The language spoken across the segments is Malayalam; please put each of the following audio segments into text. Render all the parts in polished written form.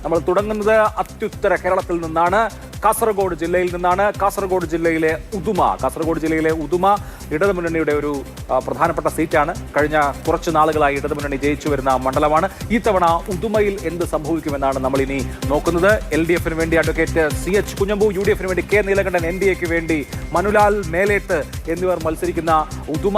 നമ്മൾ തുടങ്ങുന്നത് അത്യുത്തര കേരളത്തിൽ നിന്നാണ്. കാസർഗോഡ് ജില്ലയിൽ നിന്നാണ്. കാസർഗോഡ് ജില്ലയിലെ ഉദുമ ഇടതുമുന്നണിയുടെ ഒരു പ്രധാനപ്പെട്ട സീറ്റാണ്. കഴിഞ്ഞ കുറച്ച് നാളുകളായി ഇടതുമുന്നണി ജയിച്ചു വരുന്ന മണ്ഡലമാണ്. ഈ തവണ ഉദുമയിൽ എന്ത് സംഭവിക്കുമെന്നാണ് നമ്മൾ ഇനി നോക്കുന്നത്. LDF വേണ്ടി അഡ്വക്കേറ്റ് CH കുഞ്ഞമ്പു, UDF വേണ്ടി K നീലകണ്ഠൻ, NDAക്ക് വേണ്ടി മനുലാൽ മേലേട്ട് എന്നിവർ മത്സരിക്കുന്ന ഉദുമ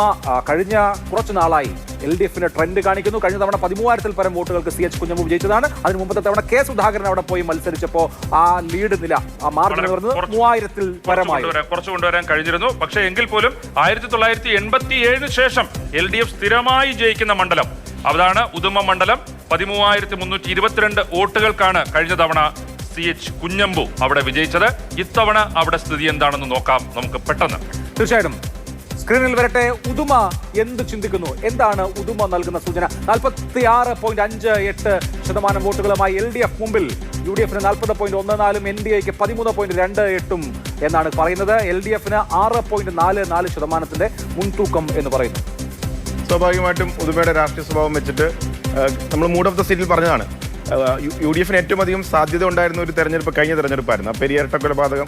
കഴിഞ്ഞ കുറച്ചു നാളായി LDF ട്രെൻഡ് കാണിക്കുന്നു. കഴിഞ്ഞ തവണ 13,000-ൽ പരം വോട്ടുകൾക്ക് CH കുഞ്ഞമ്പു വിജയിച്ചതാണ്. അതിന് മുമ്പത്തെ തവണ K സുധാകരൻ അവിടെ പോയി മത്സരിച്ചപ്പോൾ ആ ലീഡ് നില, ആ മാർജിൻ വരുന്നത് 3,000-ൽ പരമായി കുറച്ചു കൊണ്ടുവരാൻ കഴിഞ്ഞിരുന്നു. പക്ഷേ എങ്കിൽ പോലും 1987 ശേഷം LDF സ്ഥിരമായി ജയിക്കുന്ന മണ്ഡലം അതാണ് ഉദുമ മണ്ഡലം. 13,322 വോട്ടുകൾക്കാണ് കഴിഞ്ഞ തവണ CH കുഞ്ഞമ്പു അവിടെ വിജയിച്ചത്. ഇത്തവണ അവിടെ സ്ഥിതി എന്താണെന്ന് നോക്കാം നമുക്ക് പെട്ടെന്ന്. തീർച്ചയായിട്ടും സ്ക്രീനിൽ വരട്ടെ. ഉദുമ എന്ത് ചിന്തിക്കുന്നു? എന്താണ് ഉദുമ നൽകുന്ന സൂചന? 46.58% വോട്ടുകളുമായി LDF മുമ്പിൽ. UDF 40.14, NDAക്ക് 13.28 എന്നാണ് പറയുന്നത്. LDF 6.44% മുൻതൂക്കം എന്ന് പറയുന്നു. സ്വാഭാവികമായിട്ടും ഉദുമയുടെ രാഷ്ട്രീയ സ്വഭാവം വെച്ചിട്ട് നമ്മൾ മൂഡ് ഓഫ് ദ സീറ്റിൽ പറഞ്ഞതാണ്. UDF ഏറ്റവും അധികം സാധ്യത ഉണ്ടായിരുന്ന ഒരു തെരഞ്ഞെടുപ്പ് കഴിഞ്ഞ തെരഞ്ഞെടുപ്പായിരുന്നു. പെരിയാർ കൊലപാതകം,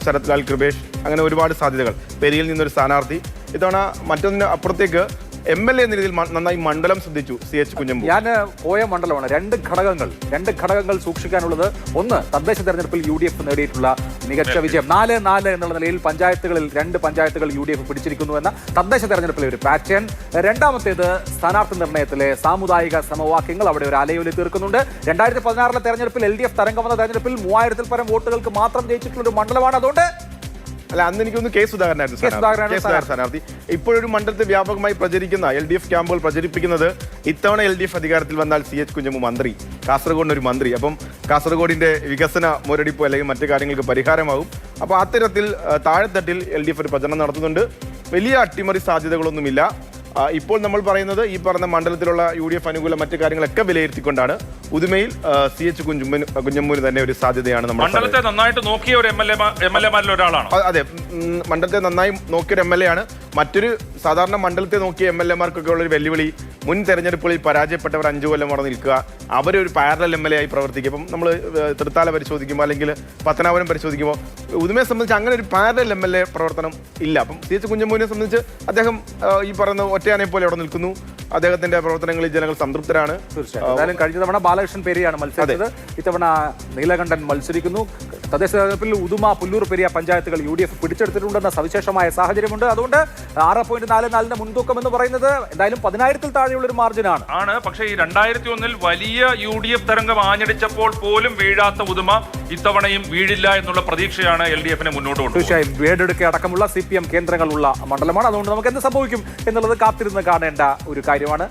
ശരത് ലാൽ കൃപേഷ്, അങ്ങനെ ഒരുപാട് സാധ്യതകൾ. പെരിയിൽ നിന്നൊരു സ്ഥാനാർത്ഥി. ഇത്തവണ മറ്റൊന്നിന് അപ്പുറത്തേക്ക് MLA എന്ന രീതിയിൽ നന്നായി മണ്ഡലം ശ്രദ്ധിച്ചു CH കുഞ്ഞമ്പു. ഞാൻ പോയ മണ്ഡലമാണ്. രണ്ട് ഘടകങ്ങൾ സൂക്ഷിക്കാനുള്ളത്. ഒന്ന്, തദ്ദേശ തെരഞ്ഞെടുപ്പിൽ UDF നേടിയിട്ടുള്ള മികച്ച വിജയം. 4-4 എന്നുള്ള നിലയിൽ പഞ്ചായത്തുകളിൽ 2 പഞ്ചായത്തുകൾ UDF പിടിച്ചിരിക്കുന്നു എന്ന തദ്ദേശ തെരഞ്ഞെടുപ്പിലെ ഒരു പാറ്റേൺ. രണ്ടാമത്തേത്, സ്ഥാനാർത്ഥി നിർണയത്തിലെ സാമുദായിക സമവാക്യങ്ങൾ അവിടെ ഒരു അലയൊലി തീർക്കുന്നുണ്ട്. 2016 തെരഞ്ഞെടുപ്പിൽ LDF തരംഗം വന്ന തെരഞ്ഞെടുപ്പിൽ 3,000-ൽ പരം വോട്ടുകൾക്ക് മാത്രം ജയിച്ചിട്ടുള്ള ഒരു മണ്ഡലമാണ്. അതുകൊണ്ട് അല്ല, അന്ന് എനിക്കൊന്ന് K സുധാകരനായിരുന്നു സ്ഥാനാർത്ഥി. ഇപ്പോഴൊരു മണ്ഡലത്തെ വ്യാപകമായി പ്രചരിക്കുന്ന LDF ക്യാമ്പുകൾ പ്രചരിപ്പിക്കുന്നത് ഇത്തവണ LDF അധികാരത്തിൽ വന്നാൽ CH കുഞ്ഞമ്പു മന്ത്രി, കാസർഗോഡിന് ഒരു മന്ത്രി. അപ്പം കാസർഗോഡിന്റെ വികസന മുരടിപ്പ് അല്ലെങ്കിൽ മറ്റു കാര്യങ്ങൾക്ക് പരിഹാരമാകും. അപ്പോൾ അത്തരത്തിൽ താഴെത്തട്ടിൽ LDF ഒരു പ്രചരണം നടത്തുന്നുണ്ട്. വലിയ അട്ടിമറി സാധ്യതകളൊന്നുമില്ല. ഇപ്പോൾ നമ്മൾ പറയുന്നത് ഈ പറഞ്ഞ മണ്ഡലത്തിലുള്ള UDF അനുകൂല മറ്റു കാര്യങ്ങളൊക്കെ വിലയിരുത്തിക്കൊണ്ടാണ് ഉദുമയിൽ CH കുഞ്ഞമ്പുവിന് തന്നെ ഒരു സാധ്യതയാണ്. മണ്ഡലത്തെ നന്നായിട്ട് നോക്കിയ ഒരു MLA-മാരിൽ ഒരാളാണ്. അതെ, മണ്ഡലത്തെ നന്നായി നോക്കിയൊരു MLA ആണ്. മറ്റൊരു സാധാരണ മണ്ഡലത്തെ നോക്കിയ MLA-മാർക്കൊക്കെ ഉള്ളൊരു വെല്ലുവിളി, മുൻ തെരഞ്ഞെടുപ്പുകളിൽ പരാജയപ്പെട്ടവർ 5 കൊല്ലം അവിടെ നിൽക്കുക, അവരൊരു പാരലൽ MLA ആയി പ്രവർത്തിക്കുക. ഇപ്പം നമ്മൾ തൃത്താല പരിശോധിക്കുമ്പോൾ അല്ലെങ്കിൽ പത്തനാപുരം പരിശോധിക്കുമ്പോൾ ഉദുമയെ സംബന്ധിച്ച് അങ്ങനെ ഒരു പാരലൽ MLA പ്രവർത്തനം ഇല്ല. അപ്പം CH കുഞ്ഞമ്പുവിനെ സംബന്ധിച്ച് അദ്ദേഹം ഈ പറയുന്ന ഒറ്റയാനെ പോലെ അവിടെ നിൽക്കുന്നു. അദ്ദേഹത്തിന്റെ പ്രവർത്തനങ്ങളിൽ ജനങ്ങൾ സംതൃപ്തരാണ്. തീർച്ചയായും. കഴിഞ്ഞ തവണ ബാലകൃഷ്ണൻ പെരിയാണ് മത്സരിച്ചത്. ഇത്തവണ നീലകണ്ഠൻ മത്സരിക്കുന്നു. തദ്ദേശ തെരഞ്ഞെടുപ്പിൽ ഉദുമ, പുല്ലൂർ, പെരിയ പഞ്ചായത്തുകൾ UDF പിടിച്ചെടുത്തിട്ടുണ്ടെന്ന സവിശേഷമായ സാഹചര്യമുണ്ട്. അതുകൊണ്ട് 6.44 മുൻതൂക്കം എന്ന് പറയുന്നത് എന്തായാലും 10,000-ൽ താഴെയുള്ള ഒരു മാർജിനാണ്. പക്ഷേ ഈ 2001-ൽ വലിയ UDF തരംഗം ആഞ്ഞടിച്ചപ്പോൾ പോലും വീഴാത്ത ഉദുമ ഇത്തവണയും വീഴില്ല എന്നുള്ള പ്രതീക്ഷയാണ് LDF-നെ മുന്നോട്ട് കൊണ്ടുപോകുന്നത്. തീർച്ചയായും വേടെടുക്ക അടക്കമുള്ള CPM കേന്ദ്രങ്ങളുള്ള മണ്ഡലമാണ്. അതുകൊണ്ട് നമുക്ക് എന്ത് സംഭവിക്കും എന്നുള്ളത് കാത്തിരുന്ന് കാണേണ്ട ഒരു കാര്യമാണ്.